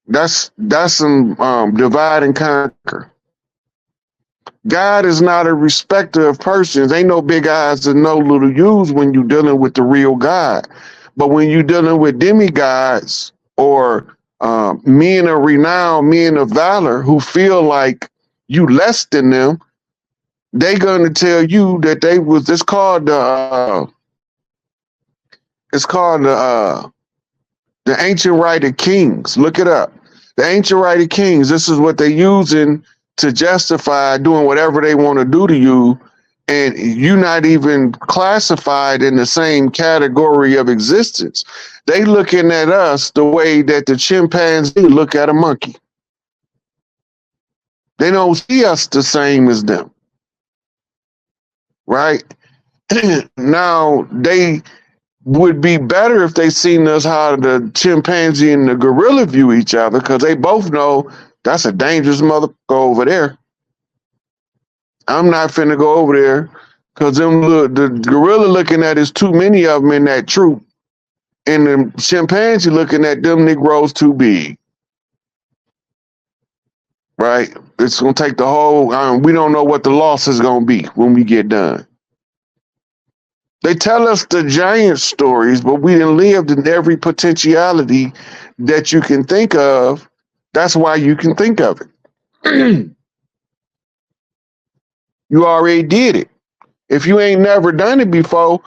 That's some divide and conquer. God is not a respecter of persons. Ain't no big eyes and no little U's when you're dealing with the real God. But when you're dealing with demigods or men of renown, men of valor who feel like you less than them, they gonna tell you that they was. It's called the ancient right of kings. Look it up. The ancient right of kings. This is what they're using to justify doing whatever they want to do to you, and you're not even classified in the same category of existence. They looking at us the way that the chimpanzee look at a monkey. They don't see us the same as them, right? Now they would be better if they seen us how the chimpanzee and the gorilla view each other, because they both know that's a dangerous motherfucker over there. I'm not finna go over there because the gorilla looking at is too many of them in that troop, and the chimpanzee looking at them Negroes too big. Right? It's gonna take the whole. We don't know what the loss is gonna be when we get done. They tell us the giant stories, but we done lived in every potentiality that you can think of. That's why you can think of it. You already did it. If you ain't never done it before,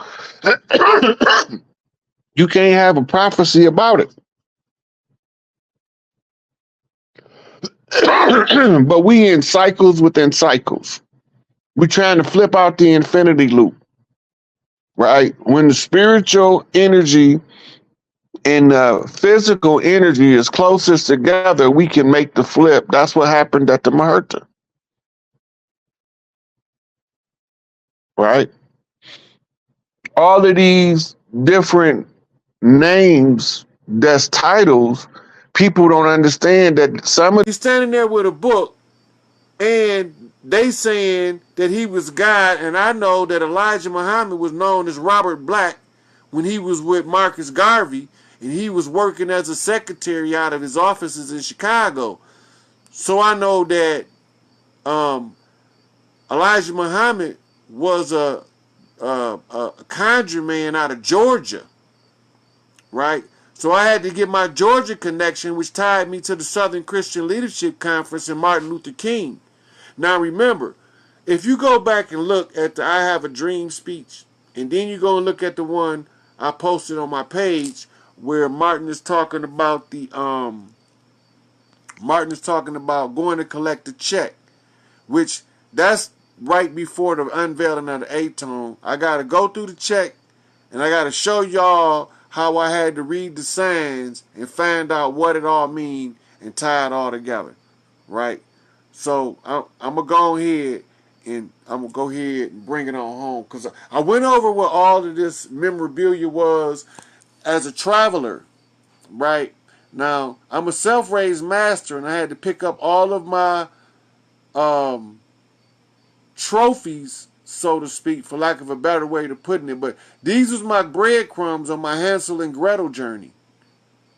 you can't have a prophecy about it. But we in cycles within cycles. We're trying to flip out the infinity loop. Right? When the spiritual energy and the physical energy is closest together, we can make the flip. That's what happened at the Maherta. Right? All of these different names that's titles, people don't understand that some of. He's standing there with a book and they saying that he was God, and I know that Elijah Muhammad was known as Robert Black when he was with Marcus Garvey, and he was working as a secretary out of his offices in Chicago. So I know that Elijah Muhammad was a conjure man out of Georgia, right? So I had to get my Georgia connection, which tied me to the Southern Christian Leadership Conference and Martin Luther King. Now remember, if you go back and look at the I Have a Dream speech, and then you go and look at the one I posted on my page where Martin is talking about going to collect the check, which that's right before the unveiling of the Atone. I gotta go through the check and I gotta show y'all how I had to read the signs and find out what it all mean and tie it all together, right? So I'm gonna go ahead and bring it on home, because I went over what all of this memorabilia was as a traveler, right? Now I'm a self-raised master, and I had to pick up all of my trophies, so to speak, for lack of a better way to putting it. But these was my breadcrumbs on my Hansel and Gretel journey,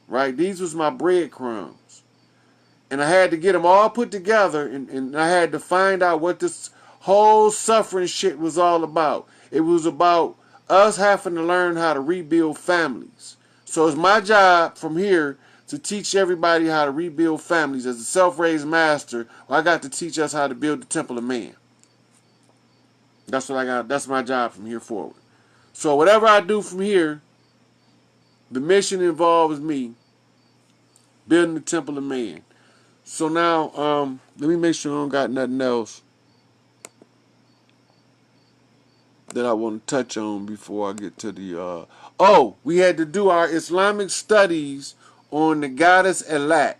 right? These was my breadcrumbs. And I had to get them all put together, and I had to find out what this whole suffering shit was all about. It was about us having to learn how to rebuild families. So it's my job from here to teach everybody how to rebuild families. As a self-raised master, I got to teach us how to build the temple of man. That's what I got. That's my job from here forward. So whatever I do from here, the mission involves me building the temple of man. So now, let me make sure I don't got nothing else that I want to touch on before I get to the, we had to do our Islamic studies on the goddess Alat.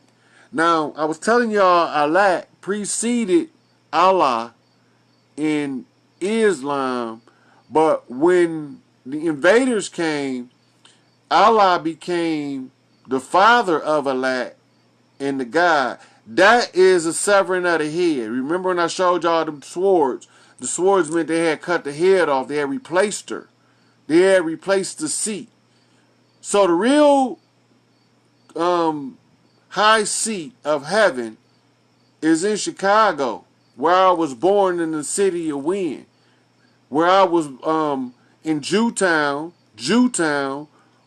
Now, I was telling y'all Alat preceded Allah in Islam, but when the invaders came, Allah became the father of Alat and the god. That is a severing of the head. Remember when I showed y'all the swords? The swords meant they had cut the head off. They had replaced her. They had replaced the seat. So the real high seat of heaven is in Chicago, where I was born in the city of Wynn, where I was in Jewtown,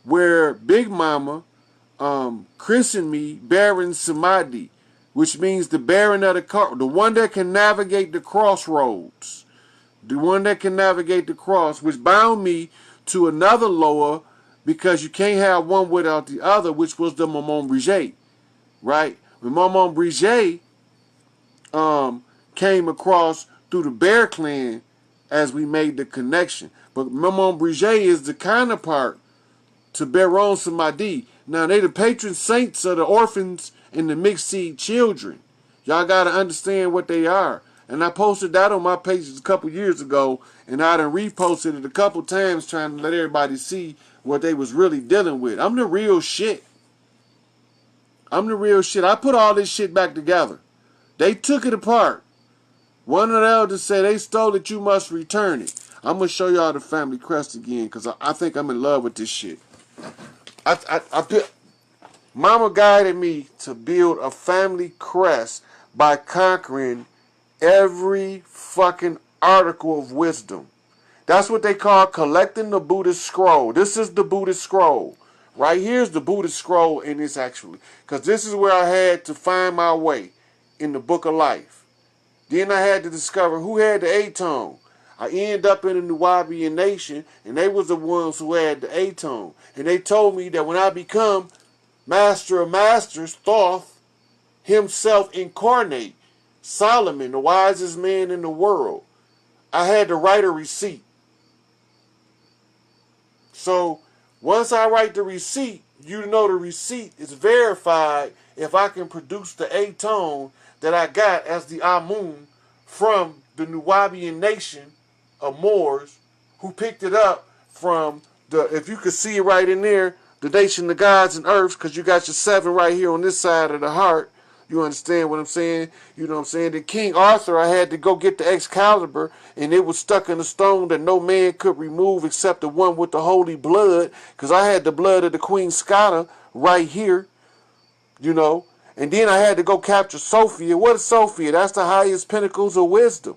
where Big Mama christened me Baron Samadi, which means the Baron of the car, the one that can navigate the crossroads, the one that can navigate the cross, which bound me to another lower, because you can't have one without the other, which was the Maman Brigitte, right? When Maman Brigitte came across through the Bear Clan as we made the connection. But Maman Brigitte is the counterpart to Baron Samadi. Now, they the patron saints of the orphans and the mixed seed children. Y'all got to understand what they are. And I posted that on my pages a couple years ago, and I done reposted it a couple times trying to let everybody see what they was really dealing with. I'm the real shit. I'm the real shit. I put all this shit back together. They took it apart. One of the elders said, they stole it, you must return it. I'm going to show y'all the family crest again, because I think I'm in love with this shit. Mama guided me to build a family crest by conquering every fucking article of wisdom. That's what they call collecting the Buddhist scroll. This is the Buddhist scroll. Right here's the Buddhist scroll in this, actually. Because this is where I had to find my way in the book of life. Then I had to discover who had the A-tone. I ended up in the Nubian nation, and they was the ones who had the A-tone. And they told me that when I become Master of Masters, Thoth himself incarnate, Solomon, the wisest man in the world, I had to write a receipt. So once I write the receipt, you know the receipt is verified if I can produce the A-tone that I got as the Amun from the Nubian nation of Moors, who picked it up from the, if you could see it right in there, the nation of gods and earths, because you got your 7 right here on this side of the heart. You understand what I'm saying? You know what I'm saying? The King Arthur, I had to go get the Excalibur, and it was stuck in a stone that no man could remove except the one with the holy blood, because I had the blood of the Queen Scotta right here, you know. And then I had to go capture Sophia. What is Sophia? That's the highest pinnacles of wisdom.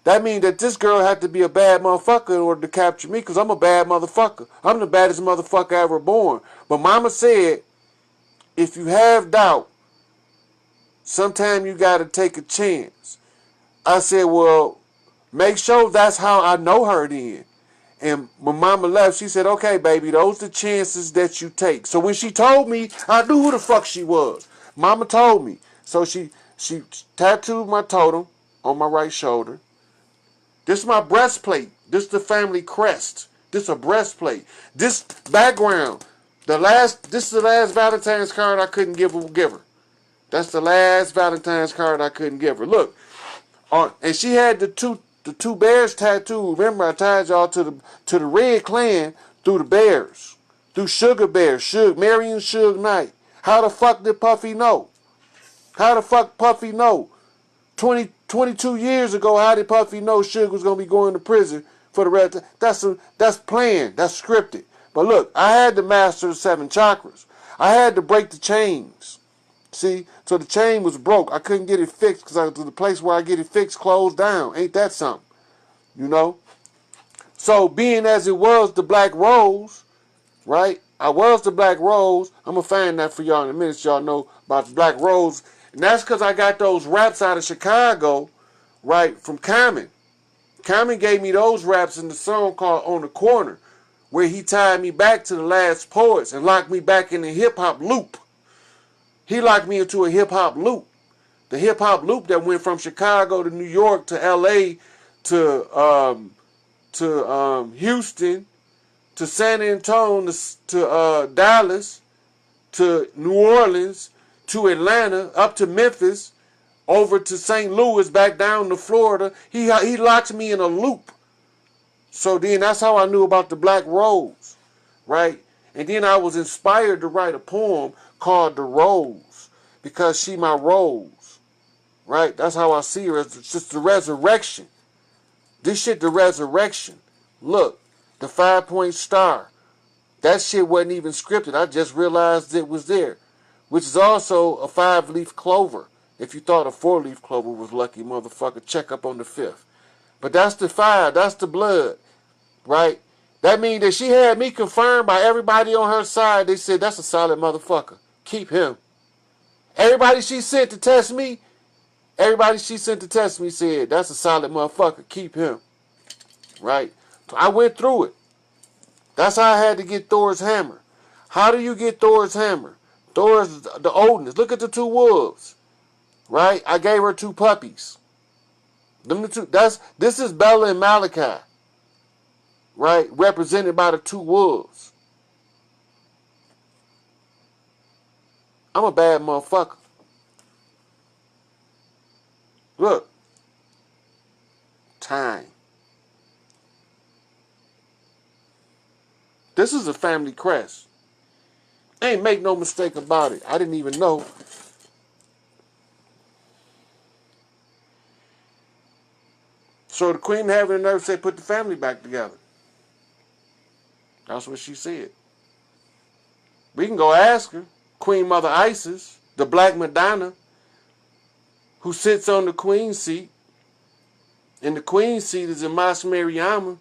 That means that this girl had to be a bad motherfucker in order to capture me, because I'm a bad motherfucker. I'm the baddest motherfucker ever born. But Mama said, if you have doubt, sometimes you got to take a chance. I said, well, make sure that's how I know her then. And when Mama left, she said, okay, baby, those are the chances that you take. So when she told me, I knew who the fuck she was. Mama told me. So she tattooed my totem on my right shoulder. This is my breastplate. This is the family crest. This is a breastplate. This background. This is the last Valentine's card I couldn't give her. That's the last Valentine's card I couldn't give her. Look. And she had the two bears tattooed. Remember, I tied y'all to the Red Clan through the bears. Through Sugar Bear, Marion Suge Knight. How the fuck did Puffy know? How the fuck Puffy know? 22 years ago, how did Puffy know Suge was going to be going to prison for the rest? That's planned. That's scripted. But look, I had to master the 7 chakras. I had to break the chains. See? So the chain was broke. I couldn't get it fixed because the place where I get it fixed closed down. Ain't that something? You know? So being as it was the Black Rose, right? I was the Black Rose. I'm going to find that for y'all in a minute so y'all know about the Black Rose. And that's because I got those raps out of Chicago, right, from Common. Common gave me those raps in the song called On the Corner, where he tied me back to the last poets and locked me back in the hip-hop loop. He locked me into a hip-hop loop. The hip-hop loop that went from Chicago to New York to L.A. to Houston to San Antonio to Dallas to New Orleans to Atlanta, up to Memphis, over to St. Louis, back down to Florida. He locked me in a loop. So then that's how I knew about the Black Rose, right? And then I was inspired to write a poem called The Rose, because she my rose, right? That's how I see her. It's just the resurrection. This shit, the resurrection. Look, the 5-point star. That shit wasn't even scripted. I just realized it was there. which is also a 5-leaf clover. If you thought a 4-leaf clover was lucky, motherfucker, check up on the 5th. But that's the 5. That's the blood, right? That means that she had me confirmed by everybody on her side. They said, that's a solid motherfucker. Keep him. Everybody she sent to test me, said, that's a solid motherfucker. Keep him. Right? I went through it. That's how I had to get Thor's hammer. How do you get Thor's hammer? Thor's the oldest. Look at the 2 wolves. Right? I gave her 2 puppies. Them the 2. This is Bella and Malachi. Right? Represented by the 2 wolves. I'm a bad motherfucker. Look. Time. This is a family crest. Ain't make no mistake about it. I didn't even know. So the queen having the nerve said, put the family back together. That's what she said. We can go ask her. Queen Mother Isis, the Black Madonna, who sits on the queen seat. And the queen seat is in Mas Mariama,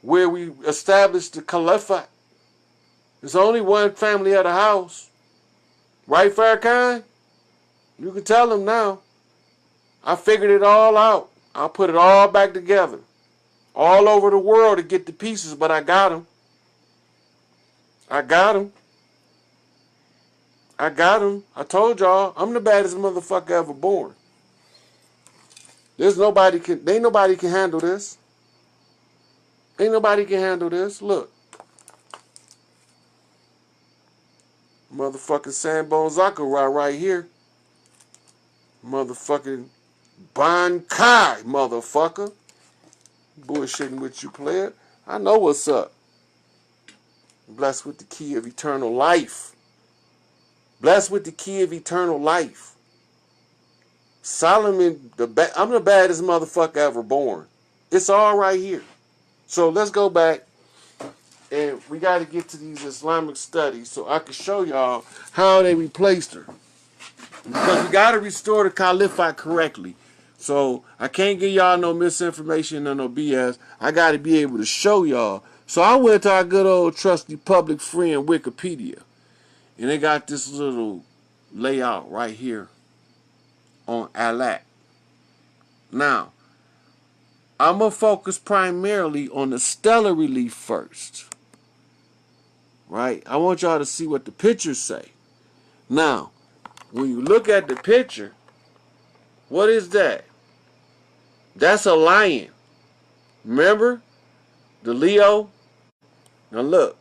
where we established the caliphate. There's only one family at a house. Right, Farrakhan? You can tell them now. I figured it all out. I'll put it all back together. All over the world to get the pieces, but I got them. I got them. I got them. I told y'all, I'm the baddest motherfucker ever born. Ain't nobody can handle this. Ain't nobody can handle this. Look. Motherfucking Sanbone Zachariah right here. Motherfucking Bankai, motherfucker. Bullshitting with you, player. I know what's up. Blessed with the key of eternal life. Blessed with the key of eternal life. Solomon, I'm the baddest motherfucker ever born. It's all right here. So let's go back. And we got to get to these Islamic studies so I can show y'all how they replaced her. Because we got to restore the caliphate correctly. So I can't give y'all no misinformation or no BS. I got to be able to show y'all. So I went to our good old trusty public friend Wikipedia. And they got this little layout right here on Alat. Now, I'm going to focus primarily on the stellar relief first. Right? I want y'all to see what the pictures say. Now, when you look at the picture, what is that? That's a lion. Remember? The Leo? Now look.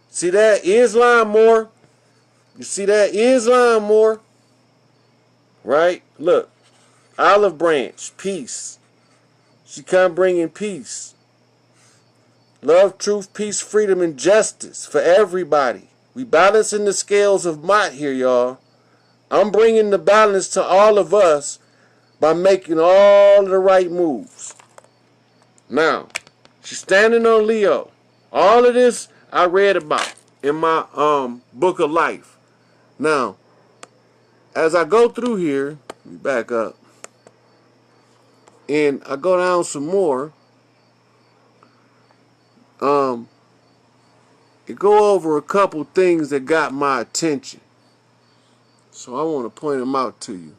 See that? Islam more. You see that? Islam more. Right? Look. Olive branch. Peace. She come bringing peace. Love, truth, peace, freedom, and justice for everybody. We balancing the scales of might here, y'all. I'm bringing the balance to all of us by making all the right moves. Now, she's standing on Leo. All of this I read about in my book of life. Now, as I go through here, let me back up, and I go down some more. It go over a couple things that got my attention. So I want to point them out to you.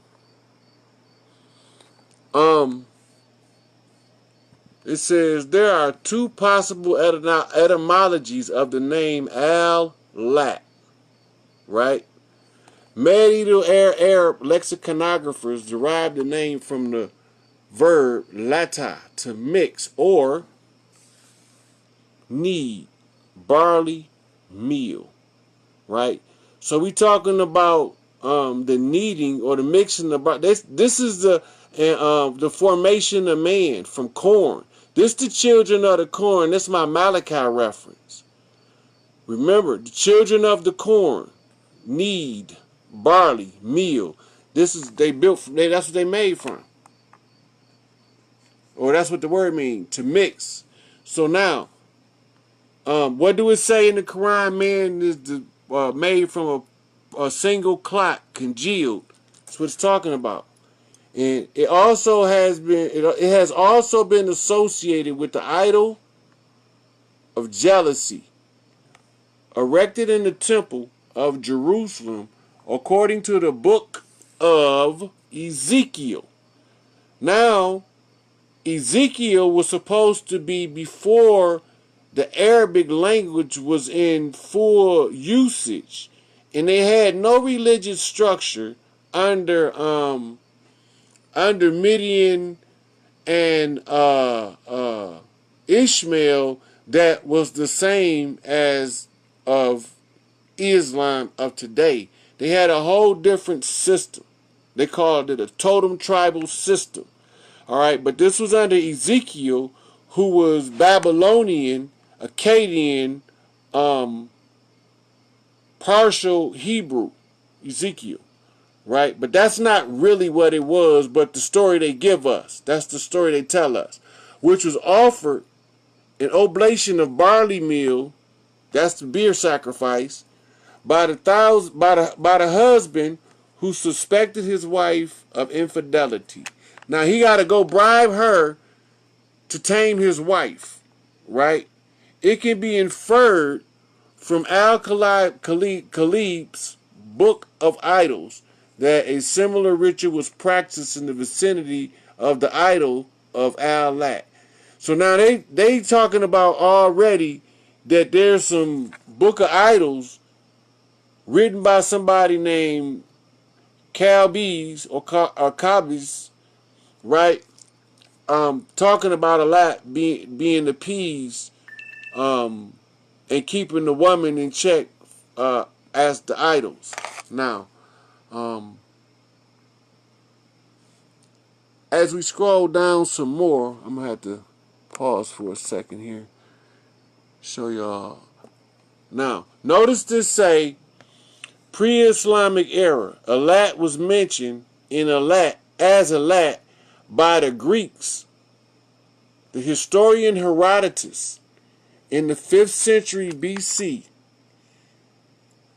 It says there are 2 possible etymologies of the name Al-Lat. Right? Medieval Arab lexiconographers derived the name from the verb lata, to mix, or knead, barley, meal. Right? So we talking about the kneading or the mixing of this is the formation of man from corn. This the children of the corn. This is my Malachi reference. Remember, the children of the corn, knead, barley, meal. This is that's what they made from. Or that's what the word means, to mix. So now, what do it say in the Quran? Man is the made from a single clot congealed. That's what it's talking about. And it also has been it has also been associated with the idol of jealousy, erected in the temple of Jerusalem, according to the book of Ezekiel. Now, Ezekiel was supposed to be before the Arabic language was in full usage, and they had no religious structure under Midian and Ishmael that was the same as of Islam of today. They had a whole different system. They called it a totem tribal system. All right, but this was under Ezekiel, who was Babylonian, Akkadian, partial Hebrew, Ezekiel. Right? But that's not really what it was, but the story they give us. That's the story they tell us. Which was offered an oblation of barley meal, that's the beer sacrifice, by the husband who suspected his wife of infidelity. Now he got to go bribe her to tame his wife, right? It can be inferred from Al-Khalib's Book of Idols that a similar ritual was practiced in the vicinity of the idol of Al-Lat. So now they talking about already that there's some Book of Idols written by somebody named Calbes or Cabes, right? Talking about Al-Lat being appeased and keeping the woman in check as the idols. Now, as we scroll down some more, I'm going to have to pause for a second here. Show y'all. Now, notice this say, pre-Islamic era. Al-Lat was mentioned in as Al-Lat by the Greeks. The historian Herodotus in the 5th century BC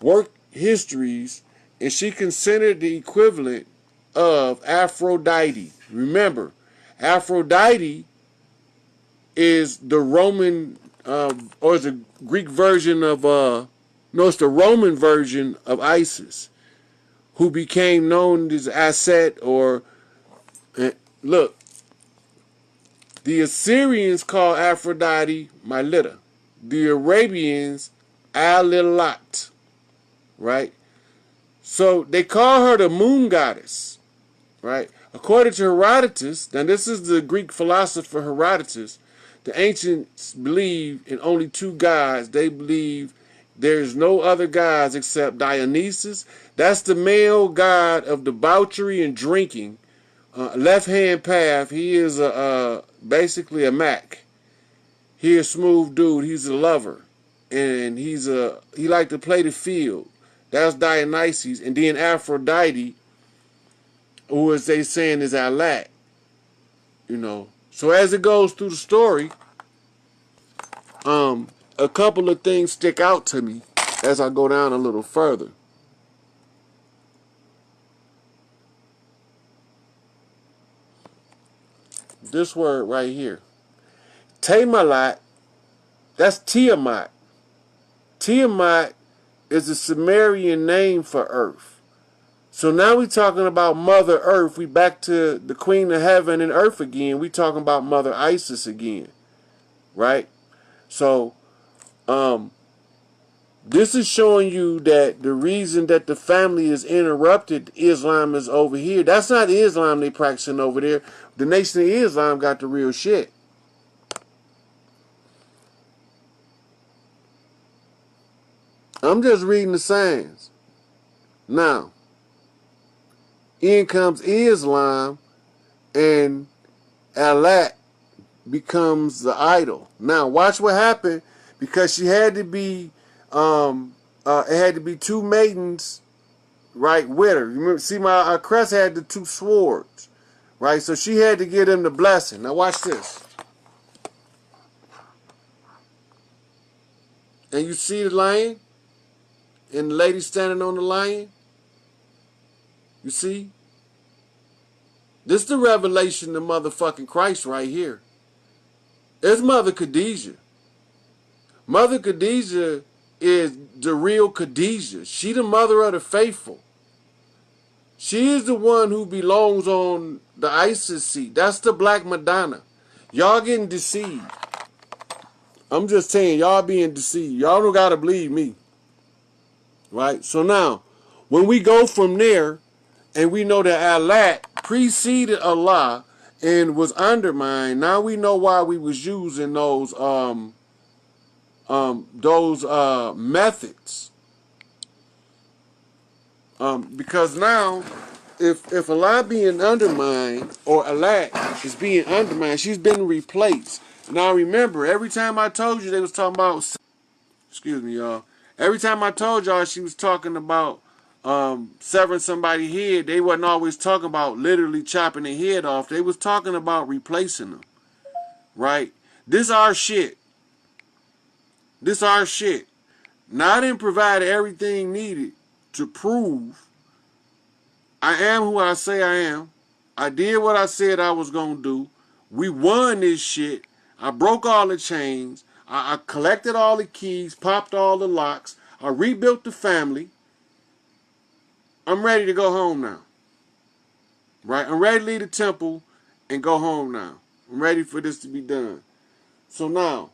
worked histories, and she considered the equivalent of Aphrodite. Remember, Aphrodite is the Roman, or is the Greek version of, no, it's the Roman version of Isis, who became known as Aset, or, look, the Assyrians call Aphrodite Mylitta. The Arabians Al-Lat, right? So they call her the moon goddess, right? According to Herodotus, now this is the Greek philosopher Herodotus, the ancients believe in only two gods. They believe there is no other gods except Dionysus. That's the male god of debauchery and drinking. Left-hand path, he is basically a Mac. He a smooth dude. He's a lover. And he like to play the field. That's Dionysus. And then Aphrodite, who as they saying is Al-Lat. You know. So as it goes through the story, a couple of things stick out to me as I go down a little further. This word right here. Tamalat, that's Tiamat. Tiamat is a Sumerian name for earth. So now we're talking about Mother Earth. We back to the Queen of Heaven and Earth again. We talking about Mother Isis again. Right? So, this is showing you that the reason that the family is interrupted, Islam is over here. That's not Islam they practicing over there. The Nation of Islam got the real shit. I'm just reading the signs. Now, in comes Islam, and Al-Lat becomes the idol. Now, watch what happened, because she had to be, it had to be two maidens, right, with her. You remember, see, my crest had the two swords, right? So she had to give them the blessing. Now, watch this. And you see the lion? and the lady standing on the lion? You see? This is the revelation of motherfucking Christ right here. It's Mother Khadijah. Mother Khadijah is the real Khadijah. She the mother of the faithful. She is the one who belongs on the ISIS seat. That's the Black Madonna. Y'all getting deceived. I'm just saying, y'all being deceived. Y'all don't gotta believe me. Right? So now, when we go from there, and we know that Allah preceded Allah and was undermined, now we know why we was using those methods. Because now, if Allah being undermined, or Allah is being undermined, she's been replaced. Now remember, every time I told you they was talking about, excuse me, y'all. Every time I told y'all she was talking about severing somebody's head, they wasn't always talking about literally chopping their head off. They was talking about replacing them. Right? This our shit. This our shit. Now I didn't provide everything needed to prove I am who I say I am. I did what I said I was going to do. We won this shit. I broke all the chains. I collected all the keys, popped all the locks. I rebuilt the family. I'm ready to go home now. Right? I'm ready to leave the temple and go home now. I'm ready for this to be done. So now,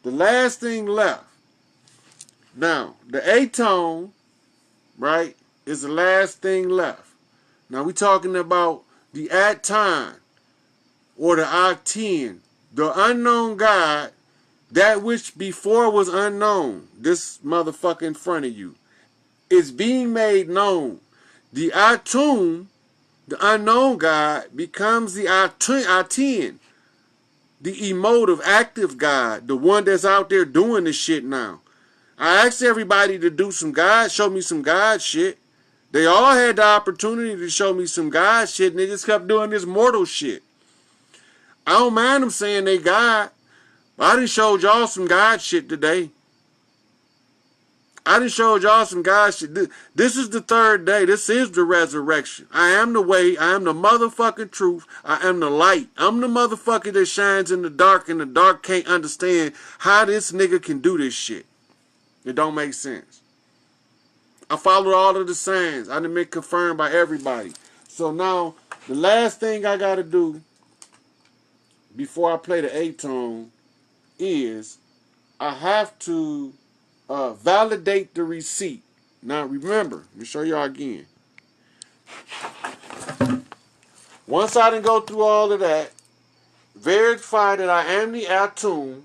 the last thing left. Now, the A-tone, right, is the last thing left. Now we talking about the At-Time, or the Aten, the unknown God, that which before was unknown. This motherfucker in front of you is being made known. The Atum, the unknown God, becomes the Aten, the emotive, active God, the one that's out there doing this shit now. I asked everybody to do some God, show me some God shit. They all had the opportunity to show me some God shit, and they just kept doing this mortal shit. I don't mind them saying they God. I done showed y'all some God shit today. I done showed y'all some God shit. This is the third day. This is the resurrection. I am the way. I am the motherfucking truth. I am the light. I'm the motherfucker that shines in the dark, and the dark can't understand how this nigga can do this shit. It don't make sense. I followed all of the signs. I done been confirmed by everybody. So now, the last thing I got to do before I play the A-tone is I have to validate the receipt. Now remember, let me show y'all again. Once I done go through all of that, verify that I am the Atum,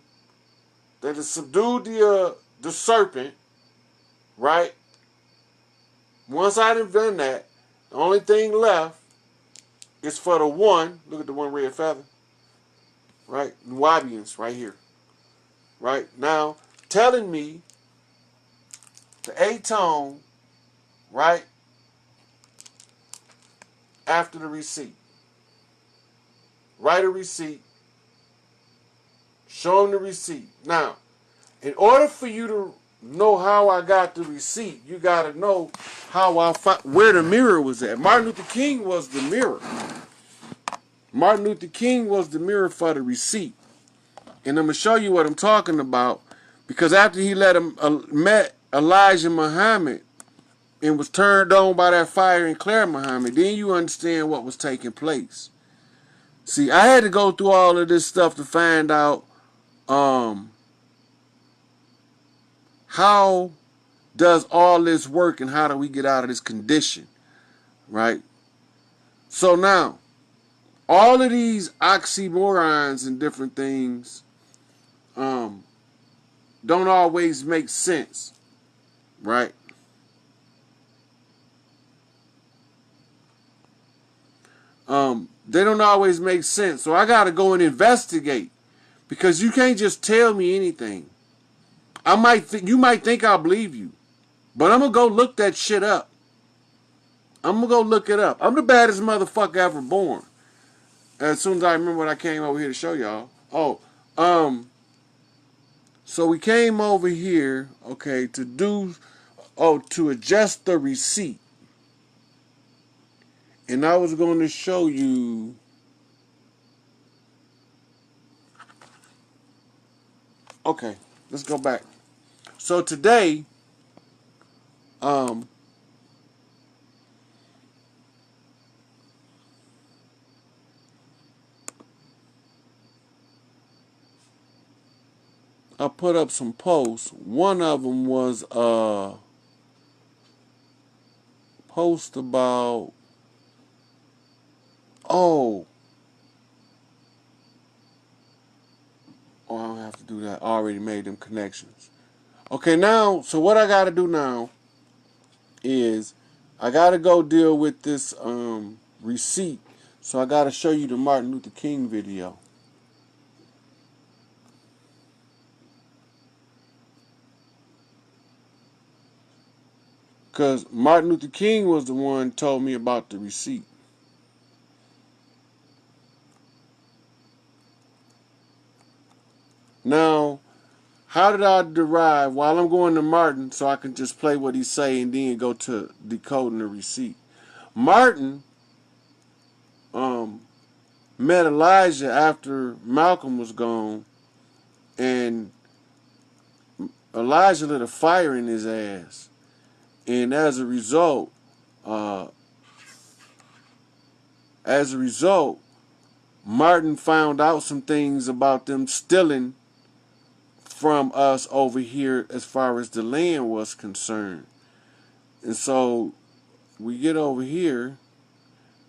that has subdued the serpent, right? Once I done done that, the only thing left is for the one, look at the one red feather, right? Nubians right here. Right? Now, telling me the A-tone, right, after the receipt. Write a receipt. Show them the receipt. Now, in order for you to know how I got the receipt, you got to know how where the mirror was at. Martin Luther King was the mirror. Martin Luther King was the mirror for the receipt. And I'm going to show you what I'm talking about. Because after he met Elijah Muhammad and was turned on by that fire in Claire Muhammad, then you understand what was taking place. See, I had to go through all of this stuff to find out how does all this work and how do we get out of this condition, right? So now, all of these oxymorons and different things don't always make sense, right? They don't always make sense. So I got to go and investigate, because you can't just tell me anything. You might think I'll believe you, but I'm going to go look that shit up. I'm going to go look it up. I'm the baddest motherfucker ever born. As soon as I remember what I came over here to show y'all. So we came over here, okay, to do Oh, to adjust the receipt. And I was going to show you. Okay, let's go back. So today, um, I put up some posts. One of them was a post about, oh, I don't have to do that. I already made them connections. Okay, now, so what I got to do now is I got to go deal with this receipt. So I got to show you the Martin Luther King video. Because Martin Luther King was the one who told me about the receipt. Now, how did I derive, while I'm going to Martin, so I can just play what he's saying and then go to decoding the receipt. Martin met Elijah after Malcolm was gone, and Elijah lit a fire in his ass. And as a result, Martin found out some things about them stealing from us over here as far as the land was concerned. And so we get over here,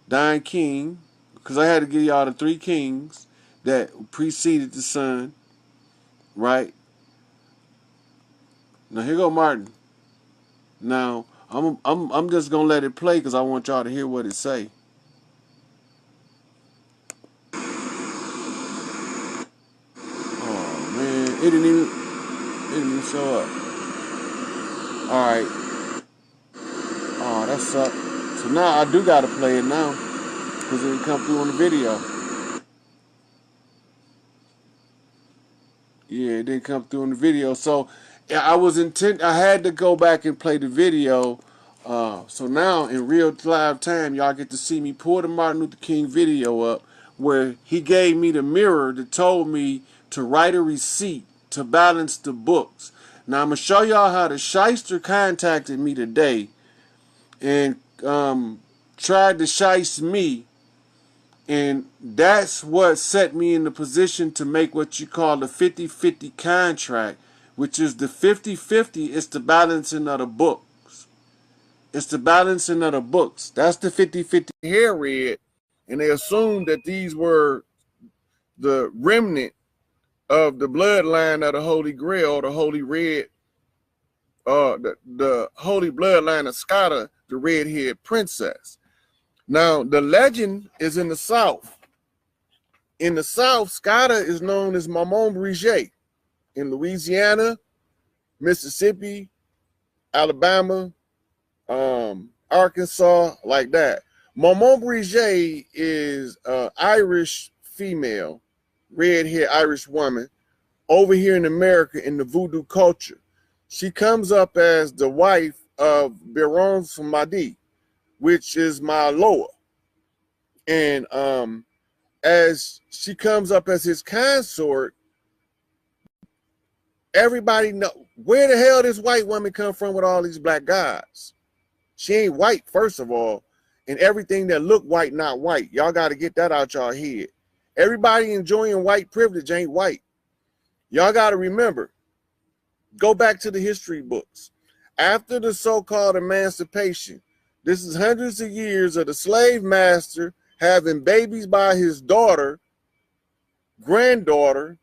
Don King, because I had to give y'all the three kings that preceded the son, right? Now here go Martin. Now I'm just gonna let it play because I want y'all to hear what it say. Oh man, it didn't even show up. All right. Oh, that sucked. So now I do gotta play it now because it didn't come through on the video. Yeah, it didn't come through in the video. So I had to go back and play the video. So now in real live time, y'all get to see me pull the Martin Luther King video up where he gave me the mirror that told me to write a receipt to balance the books. Now I'm going to show y'all how the shyster contacted me today and tried to shiest me. And that's what set me in the position to make what you call the 50-50 contract, which is the 50-50 is the balancing of the books. It's the balancing of the books. That's the 50-50 hair read. And they assumed that these were the remnant of the bloodline of the Holy Grail, or the Holy Red, the Holy Bloodline of Scotta, the red-haired princess. Now, the legend is in the South. In the South, Scotta is known as Maman Brigitte. In Louisiana, Mississippi, Alabama, Arkansas, like that. Maman Brigitte is an Irish female, red-haired Irish woman, over here in America in the voodoo culture. She comes up as the wife of Baron Samedi, which is my Loa. And as she comes up as his consort, everybody know where the hell this white woman come from with all these black guys. She ain't white, first of all, and everything that look white, not white. Y'all got to get that out y'all head. Everybody enjoying white privilege ain't white. Y'all got to remember, go back to the history books. After the so-called emancipation, this is hundreds of years of the slave master having babies by his daughter, granddaughter,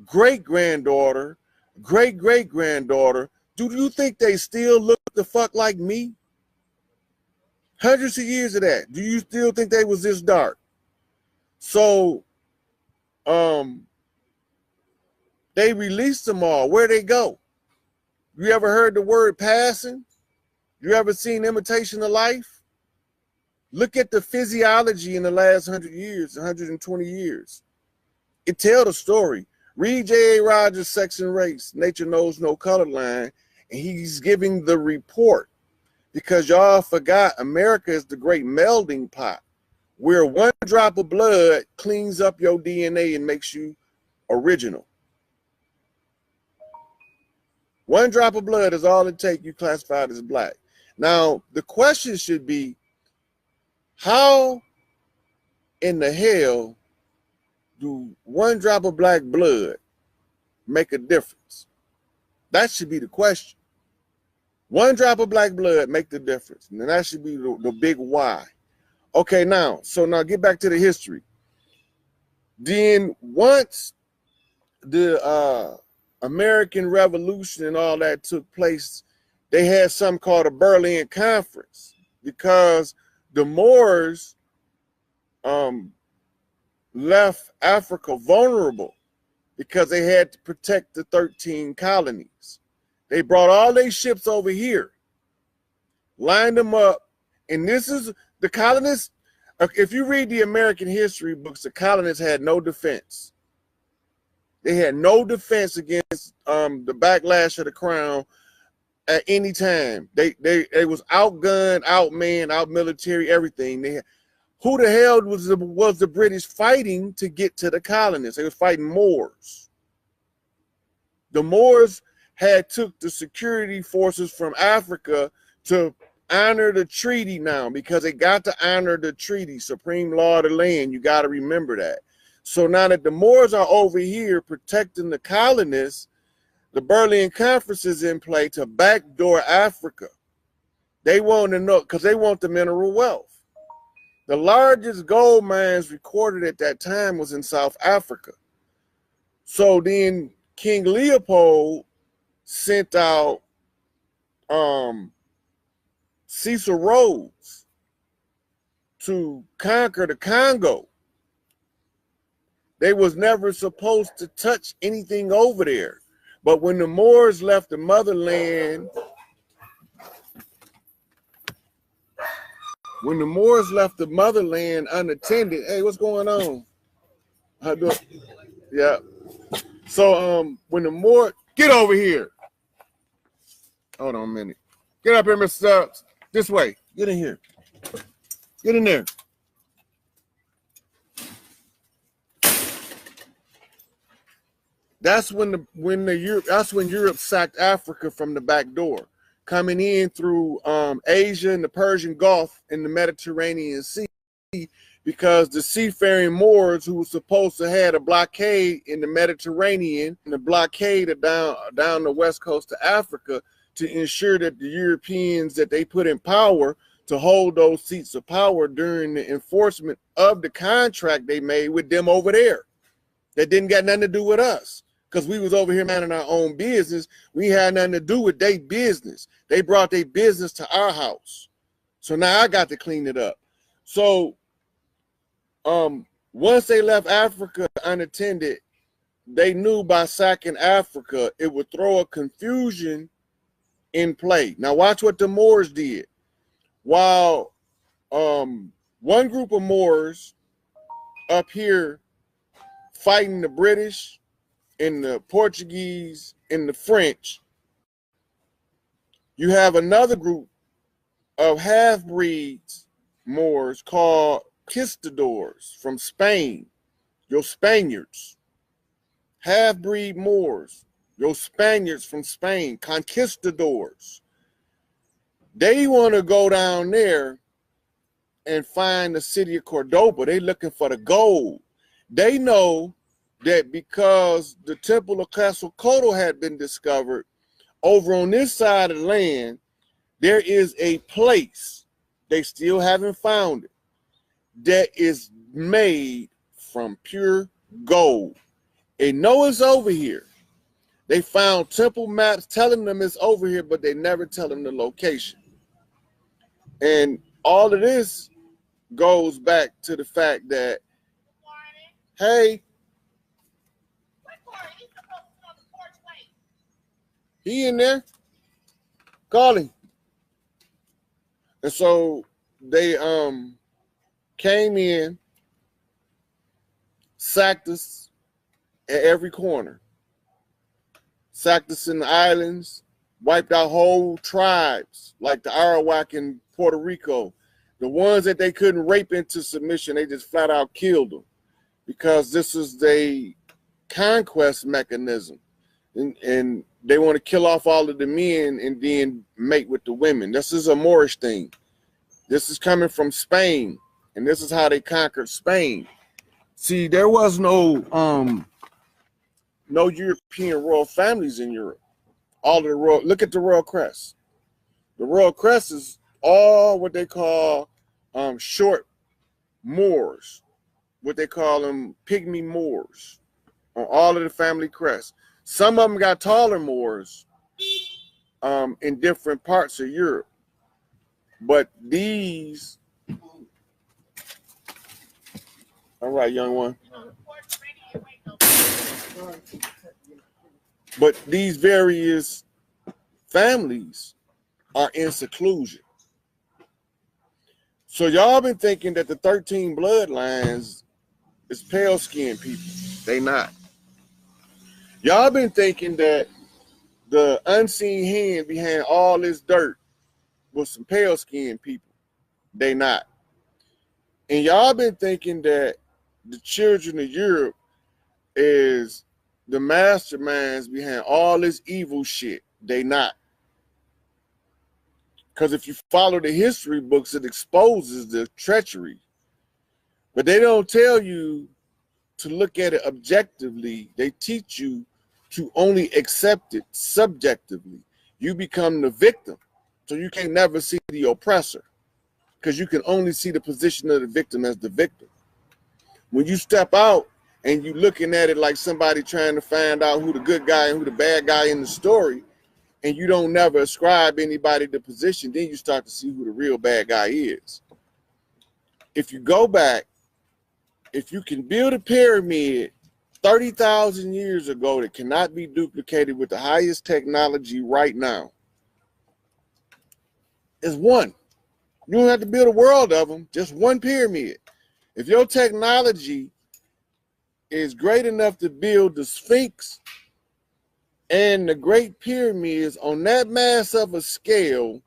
great-granddaughter, great-great-granddaughter. Do you think they still look the fuck like me? Hundreds of years of that. Do you still think they was this dark? So, they released them all. Where'd they go? You ever heard the word passing? You ever seen Imitation of Life? Look at the physiology in the last 100 years, 120 years. It tells the story. Read J.A. Rogers' Sex and Race, Nature Knows No Color Line, and he's giving the report, because y'all forgot America is the great melding pot, where one drop of blood cleans up your DNA and makes you original. One drop of blood is all it takes, you classified as black. Now, the question should be, how in the hell do one drop of black blood make a difference? That should be the question. One drop of black blood make the difference. And that should be the big why. Okay, now get back to the history. Then once the American Revolution and all that took place, they had something called a Berlin Conference, because the Moors left Africa vulnerable because they had to protect the 13 colonies. They brought all their ships over here, lined them up, and this is the colonists. If you read the American history books, the colonists had no defense. They had no defense against the backlash of the crown at any time. They was outgunned, outmanned, out military, everything. Who the hell was the British fighting to get to the colonists? They was fighting Moors. The Moors had took the security forces from Africa to honor the treaty now, because they got to honor the treaty, supreme law of the land. You got to remember that. So now that the Moors are over here protecting the colonists, the Berlin Conference is in play to backdoor Africa. They want to know, because they want the mineral wealth. The largest gold mines recorded at that time was in South Africa. So then King Leopold sent out Cecil Rhodes to conquer the Congo. They was never supposed to touch anything over there. But when the Moors left the motherland, unattended, hey, what's going on? Yeah. So when the Moors, get over here. Hold on a minute. Get up here, Mr. Stubbs. This way. Get in here. Get in there. That's when Europe sacked Africa from the back door, coming in through Asia and the Persian Gulf and the Mediterranean Sea, because the seafaring Moors, who was supposed to have a blockade in the Mediterranean and the blockade down the west coast of Africa, to ensure that the Europeans that they put in power to hold those seats of power during the enforcement of the contract they made with them over there, that didn't got nothing to do with us. Because we was over here minding our own business. We had nothing to do with their business. They brought their business to our house. So now I got to clean it up. So once they left Africa unattended, they knew by sacking Africa, it would throw a confusion in play. Now watch what the Moors did. While one group of Moors up here fighting the British and the Portuguese and the French, you have another group of half-breeds Moors called conquistadors from Spain, your Spaniards. Half-breed Moors, your Spaniards from Spain, conquistadors. They want to go down there and find the city of Cordoba. They looking for the gold. They know that because the Temple of Quetzalcoatl had been discovered over on this side of the land, there is a place, they still haven't found it, that is made from pure gold. They know it's over here. They found temple maps telling them it's over here, but they never tell them the location. And all of this goes back to the fact that, hey, he in there? Call him. And so they came in, sacked us at every corner. Sacked us in the islands, wiped out whole tribes like the Arawak in Puerto Rico. The ones that they couldn't rape into submission, they just flat out killed them because this is a conquest mechanism. And they want to kill off all of the men and then mate with the women. This is a Moorish thing. This is coming from Spain, and this is how they conquered Spain. See, there was no European royal families in Europe. All of the royal, look at the royal crest. The royal crest is all what they call short Moors, what they call them pygmy Moors on all of the family crests. Some of them got taller Moors in different parts of Europe. But these, all right, young one. But these various families are in seclusion. So y'all been thinking that the 13 bloodlines is pale-skinned people. They not. Y'all been thinking that the unseen hand behind all this dirt was some pale-skinned people. They not. And y'all been thinking that the children of Europe is the masterminds behind all this evil shit. They not. Because if you follow the history books, it exposes the treachery. But they don't tell you to look at it objectively. They teach you to only accept it subjectively. You become the victim. So you can never see the oppressor because you can only see the position of the victim as the victim. When you step out and you looking at it like somebody trying to find out who the good guy and who the bad guy in the story, and you don't never ascribe anybody the position, then you start to see who the real bad guy is. If you go back, if you can build a pyramid 30,000 years ago that cannot be duplicated with the highest technology right now, it's one. You don't have to build a world of them, just one pyramid. If your technology is great enough to build the Sphinx and the Great Pyramids on that mass of a scale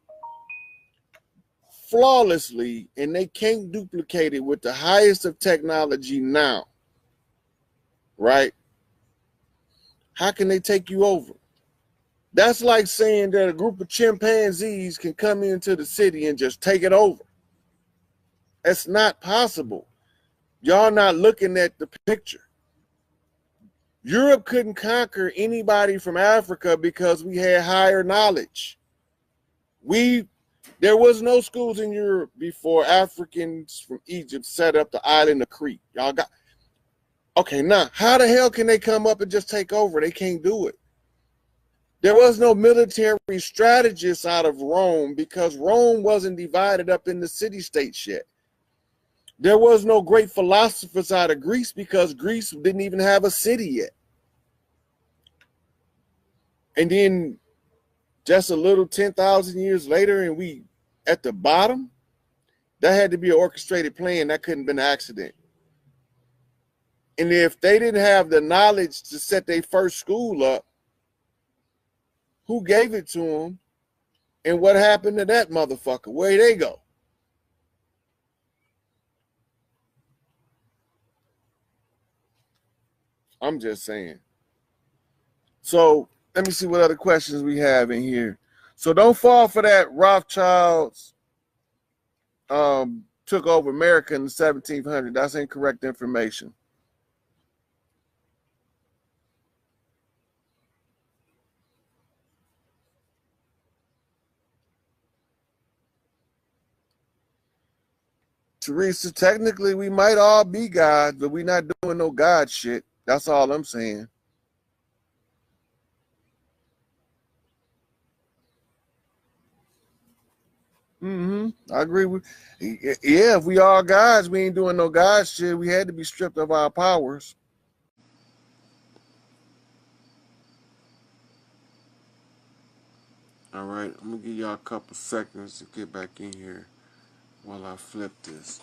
flawlessly, and they can't duplicate it with the highest of technology now, right? How can they take you over? That's like saying that a group of chimpanzees can come into the city and just take it over. That's not possible. Y'all not looking at the picture. Europe couldn't conquer anybody from Africa because we had higher knowledge. There was no schools in Europe before Africans from Egypt set up the island of Crete. Y'all got, okay, now, how the hell can they come up and just take over? They can't do it. There was no military strategist out of Rome because Rome wasn't divided up into city-states yet. There was no great philosophers out of Greece because Greece didn't even have a city yet. And then just a little 10,000 years later and we at the bottom, that had to be an orchestrated plan. That couldn't have been an accident. And if they didn't have the knowledge to set their first school up, who gave it to them? And what happened to that motherfucker? Where'd they go? I'm just saying. So let me see what other questions we have in here. So don't fall for that Rothschilds took over America in the 1700s. That's incorrect information. Teresa, technically we might all be gods, but we're not doing no God shit. That's all I'm saying. I agree with. Yeah, if we all gods, we ain't doing no God shit. We had to be stripped of our powers. All right, I'm gonna give y'all a couple seconds to get back in here while I flip this.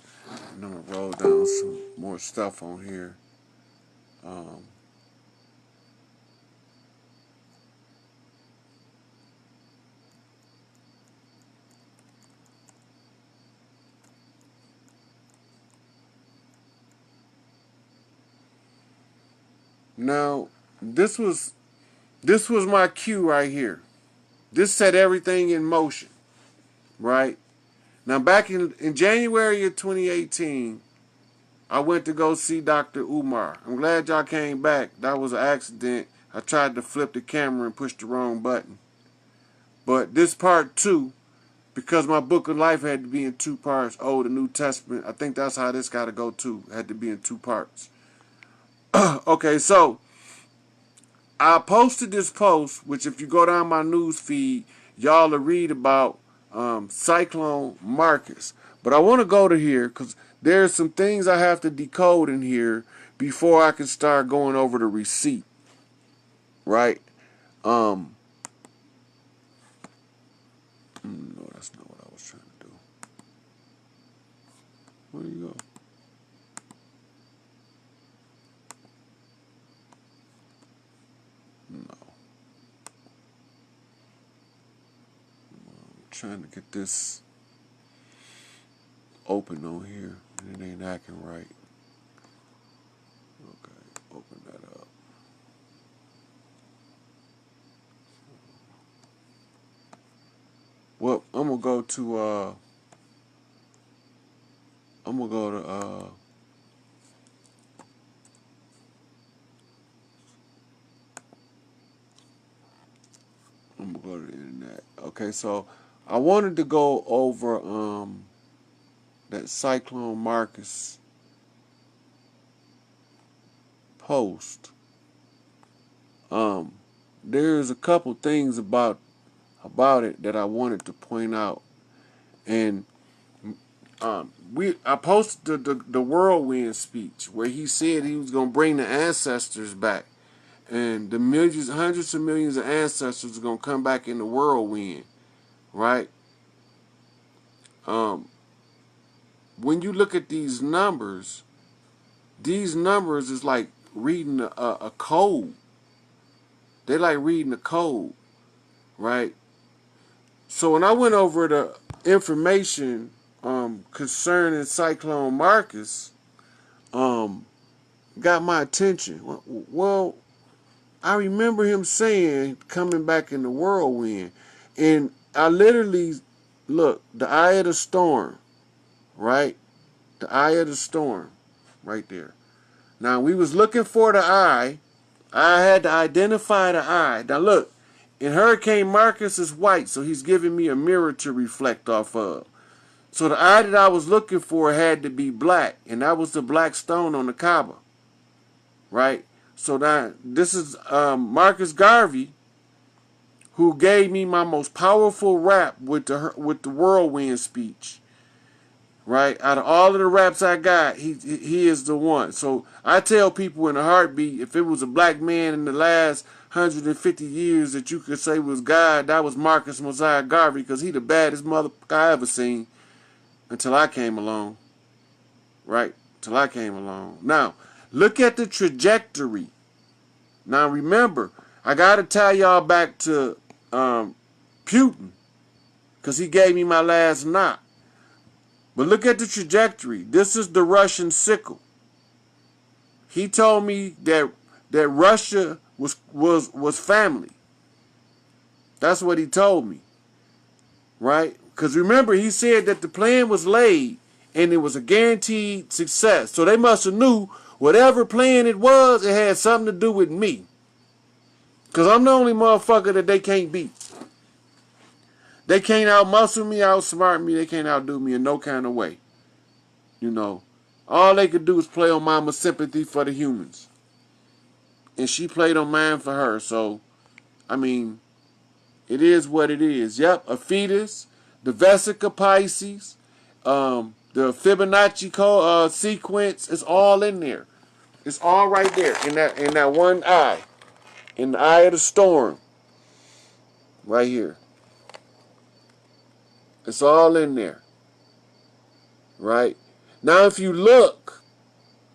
And I'm gonna roll down some more stuff on here. Um, Now, this was my cue right here. This set everything in motion, right? Now, back in January of 2018, I went to go see Dr. Umar. I'm glad y'all came back. That was an accident. I tried to flip the camera and push the wrong button. But this part 2, because my book of life had to be in 2 parts, Old and New Testament, I think that's how this got to go too. It had to be in 2 parts. Okay, so I posted this post, which if you go down my news feed, y'all will read about Cyclone Marcus. But I want to go to here because there's some things I have to decode in here before I can start going over the receipt. Right? No, that's not what I was trying to do. Where do you go? No. I'm trying to get this open on here, and it ain't acting right. Okay, open that up. Well, I'm gonna go to I'm gonna go to the internet. Okay, so I wanted to go over that Cyclone Marcus post. There's a couple things about it that I wanted to point out, and I posted the whirlwind speech where he said he was gonna bring the ancestors back, and the millions, hundreds of millions of ancestors are gonna come back in the whirlwind, right? When you look at these numbers is like reading a code. They like reading a code, right? So when I went over the information concerning Cyclone Marcus, got my attention. Well, I remember him saying coming back in the whirlwind, and I literally look, the eye of the storm, right? The eye of the storm, right there. Now we was looking for the eye. I had to identify the eye. Now look, in Hurricane Marcus is white, so he's giving me a mirror to reflect off of. So the eye that I was looking for had to be black, and that was the black stone on the Kaaba, right? So now this is Marcus Garvey, who gave me my most powerful rap with the whirlwind speech, right? Out of all of the raps I got, he is the one. So I tell people in a heartbeat, if it was a black man in the last 150 years that you could say was God, that was Marcus Mosiah Garvey, because he the baddest motherfucker I ever seen until I came along, right? Till I came along. Now, look at the trajectory. Now remember, I got to tie y'all back to Putin, because he gave me my last knock. But look at the trajectory. This is the Russian sickle. He told me that Russia was family. That's what he told me, right? Because remember, he said that the plan was laid and it was a guaranteed success. So they must have knew whatever plan it was, it had something to do with me. Because I'm the only motherfucker that they can't beat. They can't out-muscle me, outsmart me. They can't outdo me in no kind of way. You know, all they could do is play on mama's sympathy for the humans. And she played on mine for her. So, I mean, it is what it is. Yep, a fetus, the Vesica Pisces, the Fibonacci sequence, it's all in there. It's all right there in that one eye. In the eye of the storm. Right here. It's all in there. Right? Now if you look,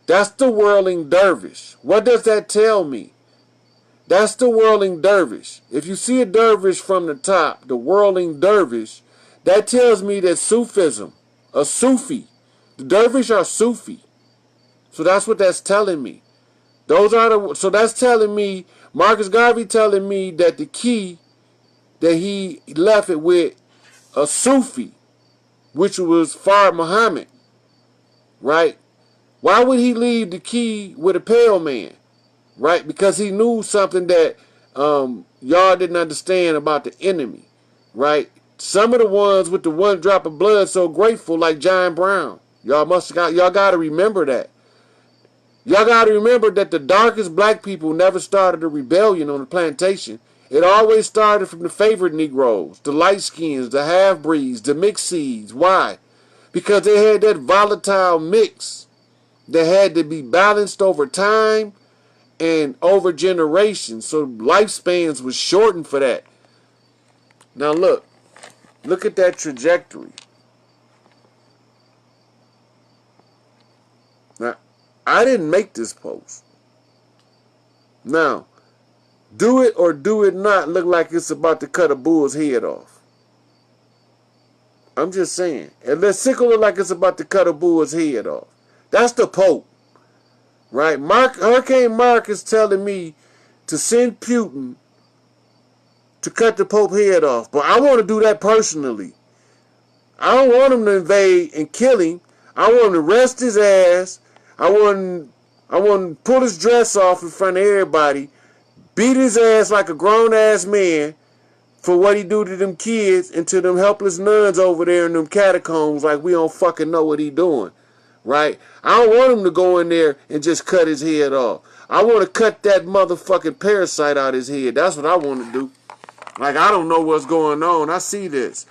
that's the whirling dervish. What does that tell me? That's the whirling dervish. If you see a dervish from the top, the whirling dervish, that tells me that Sufism, a Sufi, the dervish are Sufi. So that's what that's telling me. Those are the, so that's telling me, Marcus Garvey telling me that the key that he left it with a Sufi, which was Fard Muhammad, right? Why would he leave the key with a pale man, right? Because he knew something that y'all didn't understand about the enemy, right? Some of the ones with the one drop of blood so grateful, like John Brown. Y'all got to remember that. Y'all got to remember that the darkest black people never started a rebellion on the plantation. It always started from the favored Negroes, the light skins, the half-breeds, the mixed seeds. Why? Because they had that volatile mix that had to be balanced over time and over generations. So lifespans was shortened for that. Now look at that trajectory. Now, I didn't make this post. Now, do it or do it not look like it's about to cut a bull's head off. I'm just saying. And let's sickle look like it's about to cut a bull's head off. That's the Pope. Right? Hurricane Mark is telling me to send Putin to cut the Pope head off. But I want to do that personally. I don't want him to invade and kill him. I want him to rest his ass. I want him to pull his dress off in front of everybody, beat his ass like a grown-ass man for what he do to them kids and to them helpless nuns over there in them catacombs like we don't fucking know what he doing, right? I don't want him to go in there and just cut his head off. I want to cut that motherfucking parasite out his head. That's what I want to do. Like, I don't know what's going on. I see this.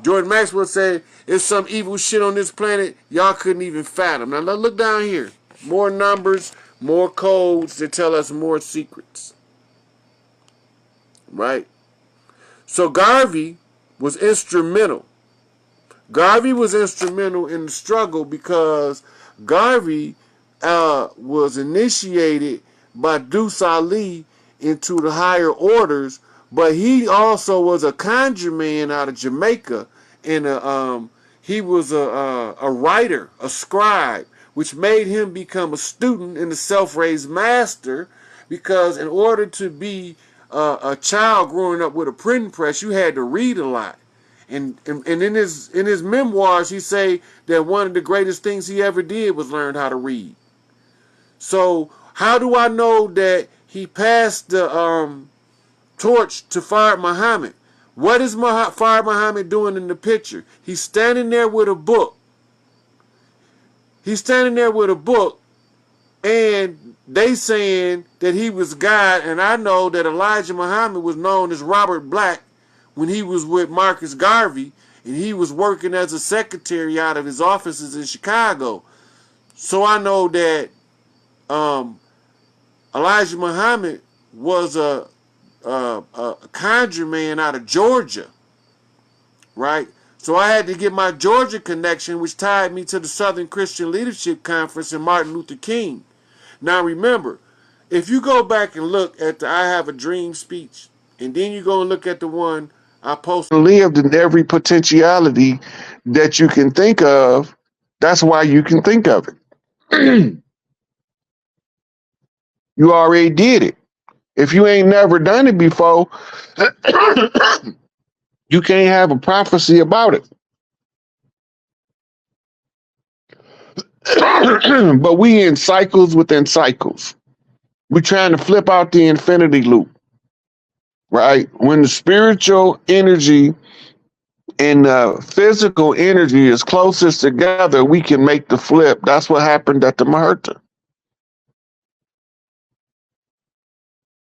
Jordan Maxwell said, it's some evil shit on this planet y'all couldn't even fathom. Now, look down here. More numbers, more codes that tell us more secrets. Right? So Garvey was instrumental. Garvey was instrumental in the struggle because Garvey was initiated by Deuce Ali into the higher orders, but he also was a conjure man out of Jamaica, and he was a writer, a scribe, which made him become a student and a self-raised master, because in order to be a child growing up with a printing press, you had to read a lot. And in his memoirs, he say that one of the greatest things he ever did was learn how to read. So how do I know that he passed the torch to Fard Muhammad? What is Fard Muhammad doing in the picture? He's standing there with a book. He's standing there with a book, and they saying that he was God, and I know that Elijah Muhammad was known as Robert Black when he was with Marcus Garvey, and he was working as a secretary out of his offices in Chicago. So I know that Elijah Muhammad was a conjure man out of Georgia, right? So I had to get my Georgia connection, which tied me to the Southern Christian Leadership Conference and Martin Luther King. Now remember, if you go back and look at the I Have a Dream speech, and then you go and look at the one I posted, lived in every potentiality that you can think of, that's why you can think of it. You already did it. If you ain't never done it before, you can't have a prophecy about it. But we in cycles within cycles. We're trying to flip out the infinity loop, right? When the spiritual energy and the physical energy is closest together, we can make the flip. That's what happened at the Maherta,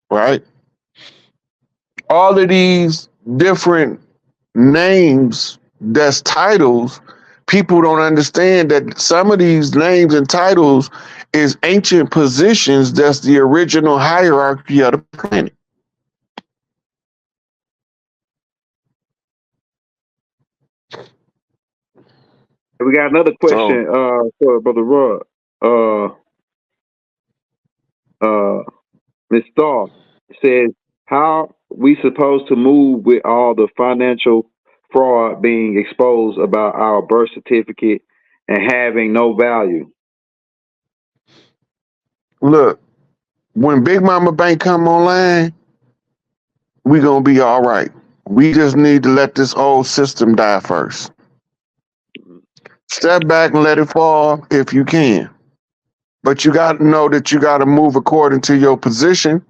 right? All of these different names that's titles, people don't understand that some of these names and titles is ancient positions that's the original hierarchy of the planet. We got another question for Brother Rod. Ms. Starr says, how we supposed to move with all the financial fraud being exposed about our birth certificate and having no value? Look, when Big Mama Bank come online, we gonna be all right. We just need to let this old system die first. Step back and let it fall if you can. But you got to know that you got to move according to your position,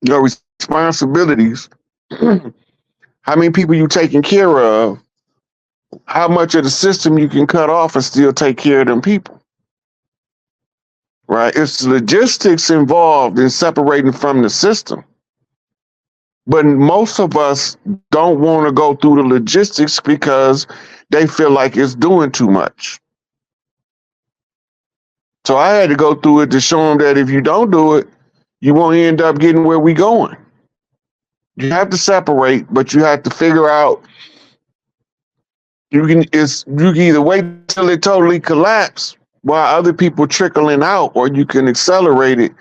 your responsibilities, how many people you taking care of, how much of the system you can cut off and still take care of them people. Right? It's logistics involved in separating from the system. But most of us don't want to go through the logistics because they feel like it's doing too much. So I had to go through it to show them that if you don't do it, you won't end up getting where we going. You have to separate, but you have to figure out you can either wait till it totally collapse while other people trickling out, or you can accelerate it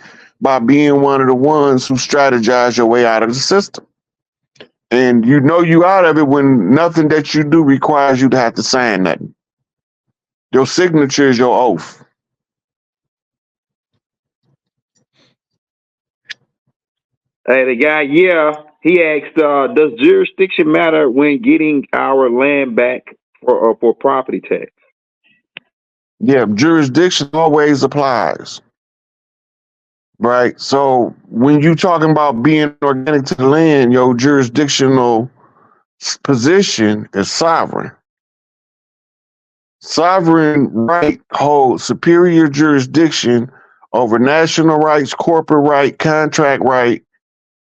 by being one of the ones who strategize your way out of the system. And you know you out of it when nothing that you do requires you to have to sign nothing. Your signature is your oath. Hey, the guy, he asked, does jurisdiction matter when getting our land back for property tax? Yeah, jurisdiction always applies. Right. So when you talking about being organic to the land, your jurisdictional position is sovereign. Sovereign right holds superior jurisdiction over national rights, corporate right, contract right.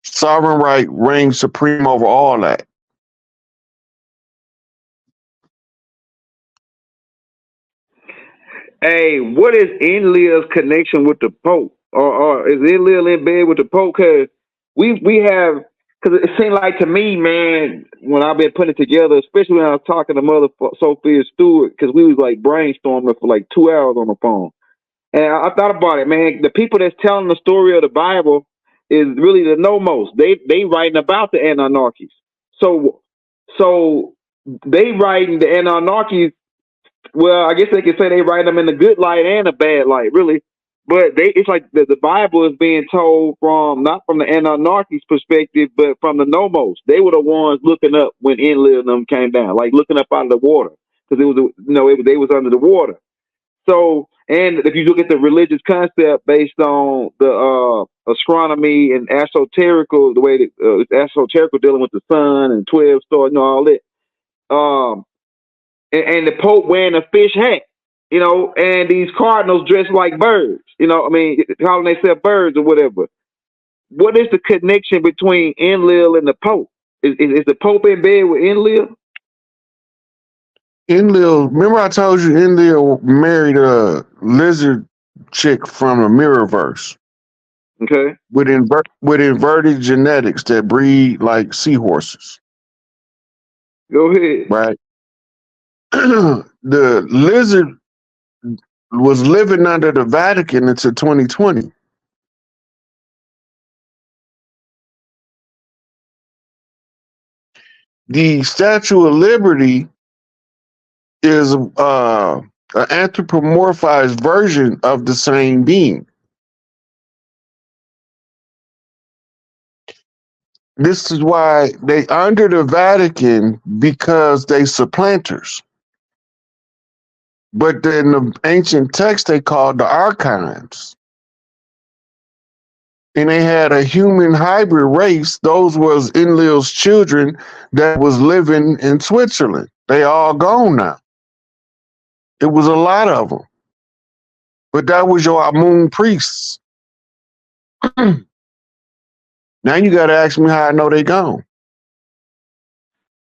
Sovereign right reigns supreme over all that. Hey, what is Enlil's connection with the Pope? Or is Enlil in bed with the Pope? Because we have, because it seemed like to me, man, when I've been putting it together, especially when I was talking to Mother Sophia Stewart, because we was like brainstorming for like 2 hours on the phone. And I thought about it, man. The people that's telling the story of the Bible is really the nomos. They writing about the anarchies. So they writing the anarchies. Well, I guess they could say they write them in a good light and a bad light, really. But it's like the Bible is being told from not from the anarchies perspective, but from the nomos. They were the ones looking up when Enlil and them came down, like looking up out of the water, because it was they was under the water. So, and if you look at the religious concept based on the astronomy and esoterical, the way that it's esoterical dealing with the sun and 12 stars, all that. And the Pope wearing a fish hat, and these cardinals dressed like birds, I mean, calling themselves birds or whatever. What is the connection between Enlil and the Pope? Is the Pope in bed with Enlil? Enlil, remember I told you Enlil married a lizard chick from the Mirrorverse. Okay. With inverted genetics that breed like seahorses. Go ahead. Right. The lizard was living under the Vatican until 2020. The Statue of Liberty is an anthropomorphized version of the same being. This is why they under the Vatican, because they supplanters. But in the ancient text, they called the archives. And they had a human hybrid race. Those was Enlil's children that was living in Switzerland. They all gone now. It was a lot of them. But that was your Amun priests. Now you got to ask me how I know they gone.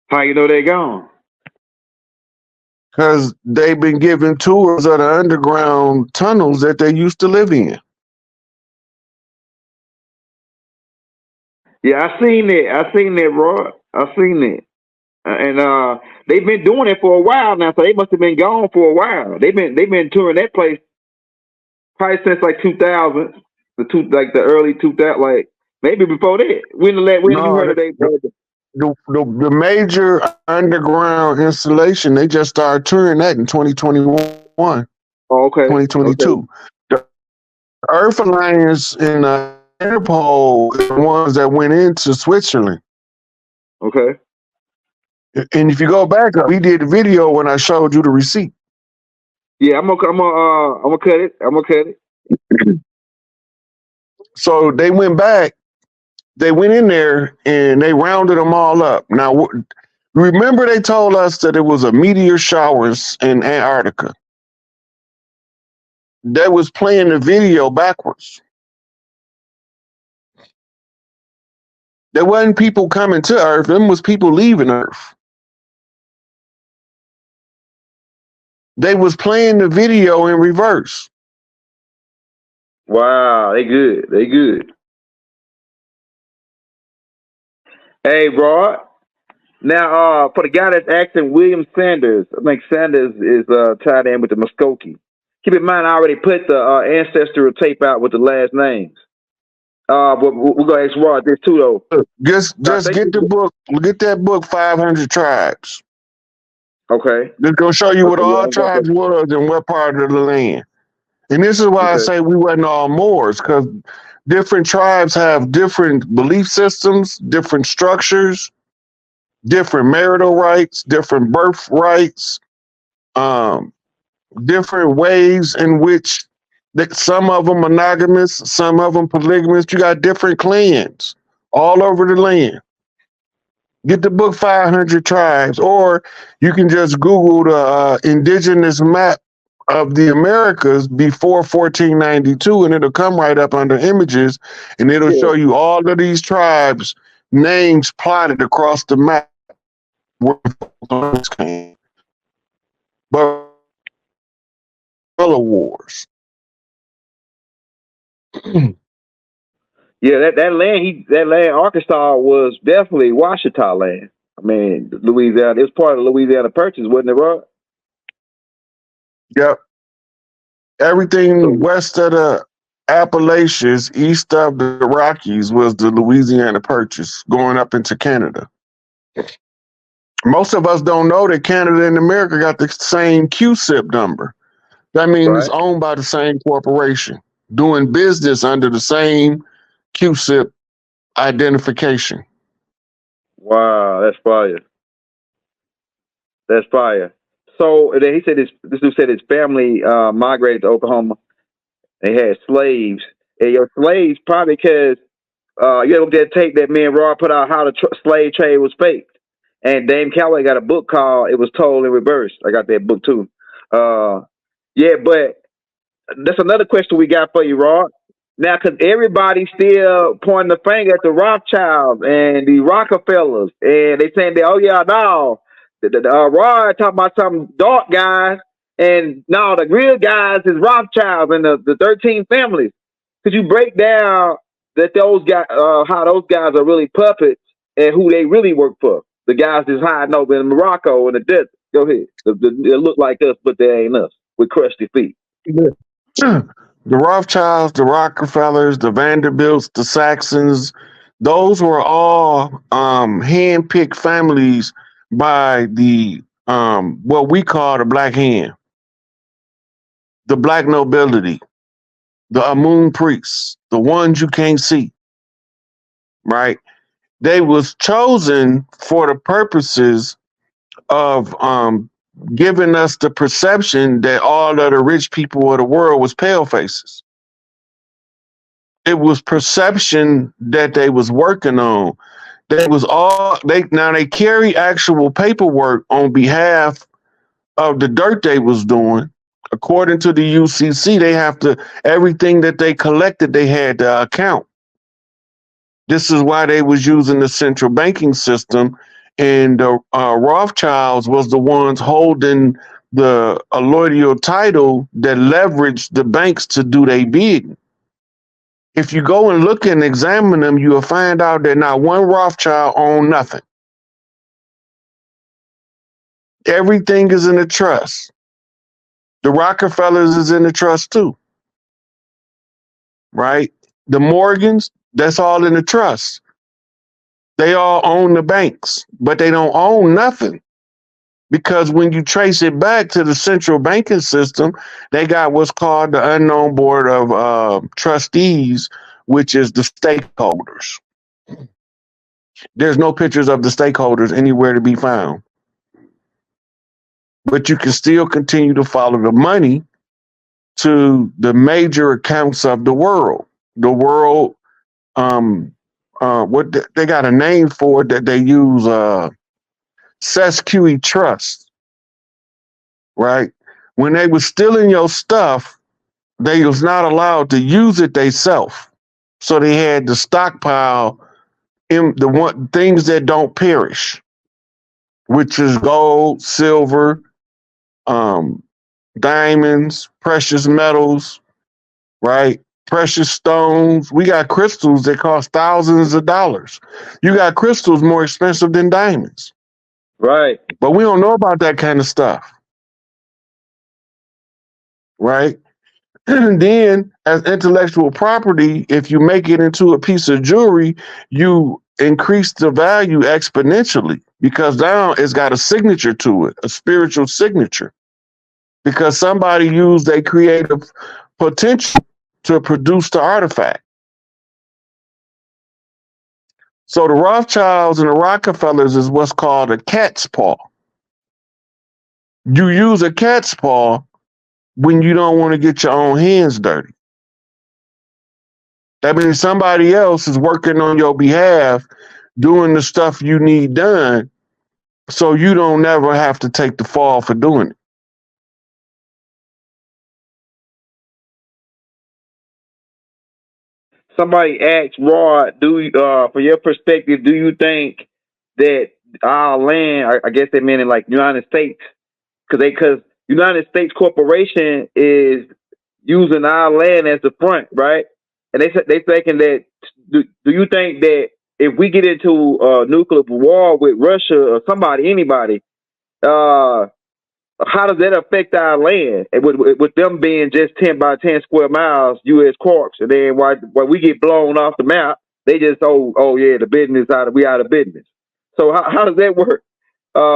How you know they gone? Because they've been given tours of the underground tunnels that they used to live in. Yeah, I seen that, Roy. I seen it. And they've been doing it for a while now, so they must have been gone for a while. They've been touring that place probably since like 2000, the early 2000, like maybe before that. When you heard of the major underground installation, they just started touring that in 2021. Oh, okay. 2022. Okay. Earth Alliance and Interpol are the ones that went into Switzerland. Okay. And if you go back, we did the video when I showed you the receipt. Yeah, I'm gonna cut it. I'm gonna cut it. So they went back. They went in there and they rounded them all up. Now, remember they told us that it was a meteor showers in Antarctica. They was playing the video backwards. There wasn't people coming to Earth. Them was people leaving Earth. They was playing the video in reverse. Wow, they good. They good. Hey, bro. Now, for the guy that's acting William Sanders, I think Sanders is tied in with the Muskogee. Keep in mind, I already put the ancestral tape out with the last names. But we're gonna ask Rod this too, though. Just get the book. Get that book, 500 Tribes. Okay. It's gonna show you what Okay, all yeah, tribes was and what part of the land. And this is why I say we wasn't all Moors, because different tribes have different belief systems, different structures, different marital rights, different birth rights, different ways in which some of them monogamous, some of them polygamous. You got different clans all over the land. Get the book 500 Tribes, or you can just Google the indigenous map of the Americas before 1492, and it'll come right up under images, and it'll show you all of these tribes' names plotted across the map. But wars. Yeah, that land, Arkansas was definitely Washita land. I mean, Louisiana. It was part of the Louisiana Purchase, wasn't it, Rod? Yep. Everything west of the Appalachians, east of the Rockies, was the Louisiana Purchase, going up into Canada. Most of us don't know that Canada and America got the same QSIP number. That means it's owned by the same corporation, doing business under the same QSIP identification. Wow, that's fire. That's fire. So then he said this dude said his family migrated to Oklahoma. They had slaves. And your slaves probably because you know that tape that me and Rod put out how the slave trade was faked. And Dame Calloway got a book called It Was Told in Reverse. I got that book too. Yeah, but that's another question we got for you, Rod. Now, because everybody's still pointing the finger at the Rothschilds and the Rockefellers, and they saying that, oh yeah, no, Rod talking about some dark guys, and no, the real guys is Rothschilds and the 13 families. Could you break down that those guys, how those guys are really puppets and who they really work for? The guys that's hiding over in Morocco in the desert. Go ahead. They look like us, but they ain't us. With crusty feet. The Rothschilds, the Rockefellers, the Vanderbilts, the Saxons, those were all hand-picked families by the what we call the Black Hand, the Black nobility, the Amun priests, the ones you can't see, right? They was chosen for the purposes of giving us the perception that all of the rich people of the world was pale faces. It was perception that they was working on. They carry actual paperwork on behalf of the dirt they was doing. According to the UCC, they have to, everything that they collected, they had to account. This is why they was using the central banking system, and the Rothschilds was the ones holding the allodial title that leveraged the banks to do their bidding. If you go and look and examine them, you will find out that not one Rothschild owned nothing. Everything is in a trust. The Rockefellers is in the trust too, right? The Morgans, that's all in the trust. They all own the banks, but they don't own nothing. Because when you trace it back to the central banking system, they got what's called the unknown board of trustees, which is the stakeholders. There's no pictures of the stakeholders anywhere to be found. But you can still continue to follow the money to the major accounts of the world. The world, what they got a name for it that they use, SESQE Trust, right? When they was stealing your stuff, they was not allowed to use it themselves. So they had to stockpile in the one things that don't perish, which is gold, silver, diamonds, precious metals, right? Precious stones. We got crystals that cost thousands of dollars. You got crystals more expensive than diamonds. Right. But we don't know about that kind of stuff. Right? And then as intellectual property, if you make it into a piece of jewelry, you increase the value exponentially because now it's got a signature to it, a spiritual signature. Because somebody used their creative potential to produce the artifact. So the Rothschilds and the Rockefellers is what's called a cat's paw. You use a cat's paw when you don't want to get your own hands dirty. That means somebody else is working on your behalf, doing the stuff you need done, so you don't never have to take the fall for doing it. Somebody asked Rod, for your perspective, do you think that our land, I guess they meant in like United States, because United States Corporation is using our land as the front, right? And they thinking that, do you think that if we get into a nuclear war with Russia or anybody, how does that affect our land? And with them being just 10 by 10 square miles, U.S. corps, and then while we get blown off the map, they just yeah, the business we out of business. So how does that work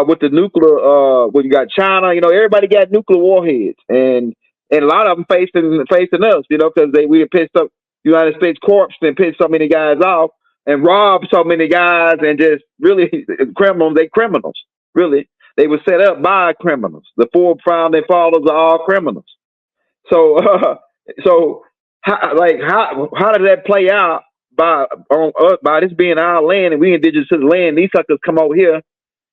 with the nuclear? When you got China, everybody got nuclear warheads, and a lot of them facing us, because we have pissed up United States corps and pissed so many guys off and robbed so many guys and just really criminals. They criminals, really. They were set up by criminals. The four founding fathers are all criminals. So, how does that play out by this being our land and we indigenous to the land? These suckers come over here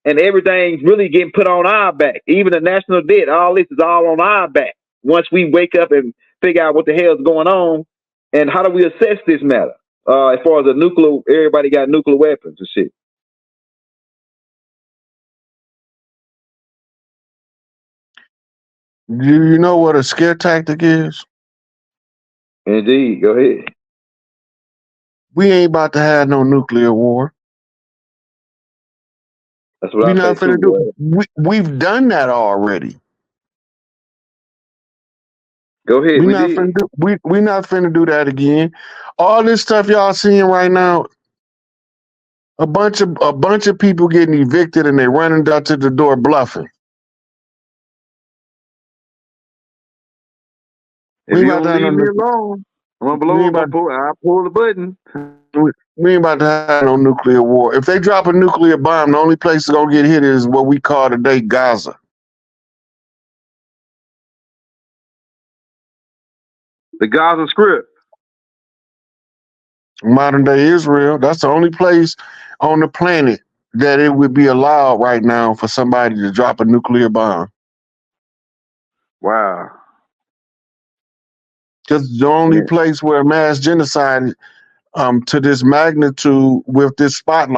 and everything's really getting put on our back. Even the national debt, all this is all on our back. Once we wake up and figure out what the hell is going on, and how do we assess this matter? As far as the nuclear, everybody got nuclear weapons and shit. Do you know what a scare tactic is? Indeed. Go ahead. We ain't about to have no nuclear war. That's what I'm not finna do. We've done that already. Go ahead. We're not finna do that again. All this stuff y'all seeing right now, a bunch of people getting evicted and they running out to the door bluffing. If you don't leave me alone, I'm gonna I'll pull the button. We ain't about to have no nuclear war. If they drop a nuclear bomb, the only place it's gonna get hit is what we call today Gaza. The Gaza Strip. Modern day Israel. That's the only place on the planet that it would be allowed right now for somebody to drop a nuclear bomb. Wow. Just the only place where mass genocide to this magnitude with this spotlight